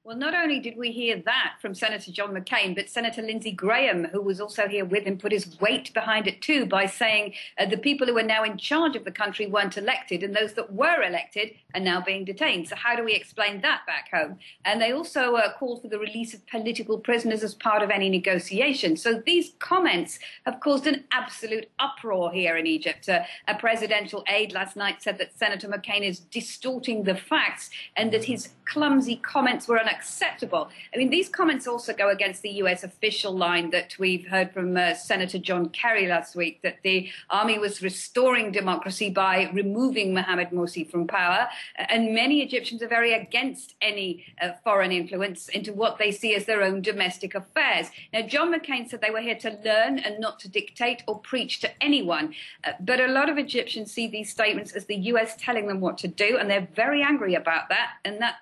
Well, not only did we hear that from Senator John McCain, but Senator Lindsey Graham, who was also here with him, put his weight behind it too by saying the people who are now in charge of the country weren't elected, and those that were elected are now being detained. So how do we explain that back home? And they also called for the release of political prisoners as part of any negotiation. So these comments have caused an absolute uproar here in Egypt. A presidential aide last night said that Senator McCain is distorting the facts and that his clumsy comments were unacceptable. I mean, these comments also go against the U.S. official line that we've heard from Senator John Kerry last week, that the army was restoring democracy by removing Mohamed Morsi from power. And many Egyptians are very against any foreign influence into what they see as their own domestic affairs. Now, John McCain said they were here to learn and not to dictate or preach to anyone. But a lot of Egyptians see these statements as the U.S. telling them what to do, and they're very angry about that. And that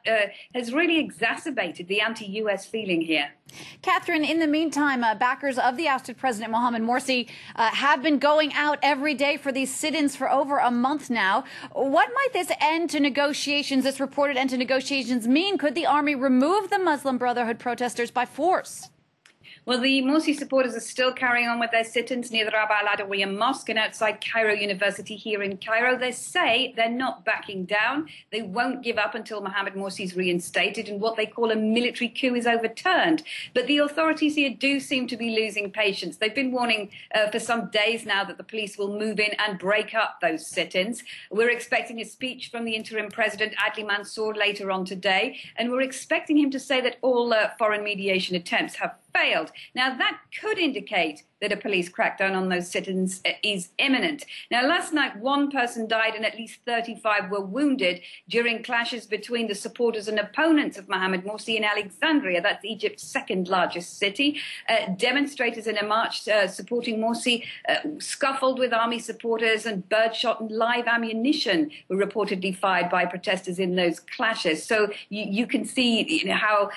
has really exacerbated the anti-U.S. feeling here. Catherine, in the meantime, backers of the ousted President Mohamed Morsi have been going out every day for these sit-ins for over a month now. What might this end to negotiations, this reported end to negotiations, mean? Could the army remove the Muslim Brotherhood protesters by force? Well, the Morsi supporters are still carrying on with their sit-ins near the Rabaa al-Adawiya Mosque and outside Cairo University here in Cairo. They say they're not backing down. They won't give up until Mohamed Morsi is reinstated and what they call a military coup is overturned. But the authorities here do seem to be losing patience. They've been warning for some days now that the police will move in and break up those sit-ins. We're expecting a speech from the interim president, Adli Mansour, later on today, and we're expecting him to say that all foreign mediation attempts have failed. Now, that could indicate that a police crackdown on those sit-ins is imminent. Now, last night, one person died and at least 35 were wounded during clashes between the supporters and opponents of Mohamed Morsi in Alexandria. That's Egypt's second largest city. Demonstrators in a march supporting Morsi scuffled with army supporters, and birdshot and live ammunition were reportedly fired by protesters in those clashes. So you can see how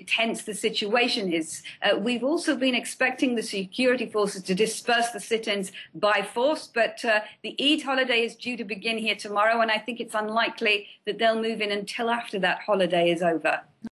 tense the situation is. We've also been expecting the security forces to disperse the sit-ins by force, but the Eid holiday is due to begin here tomorrow, and I think it's unlikely that they'll move in until after that holiday is over.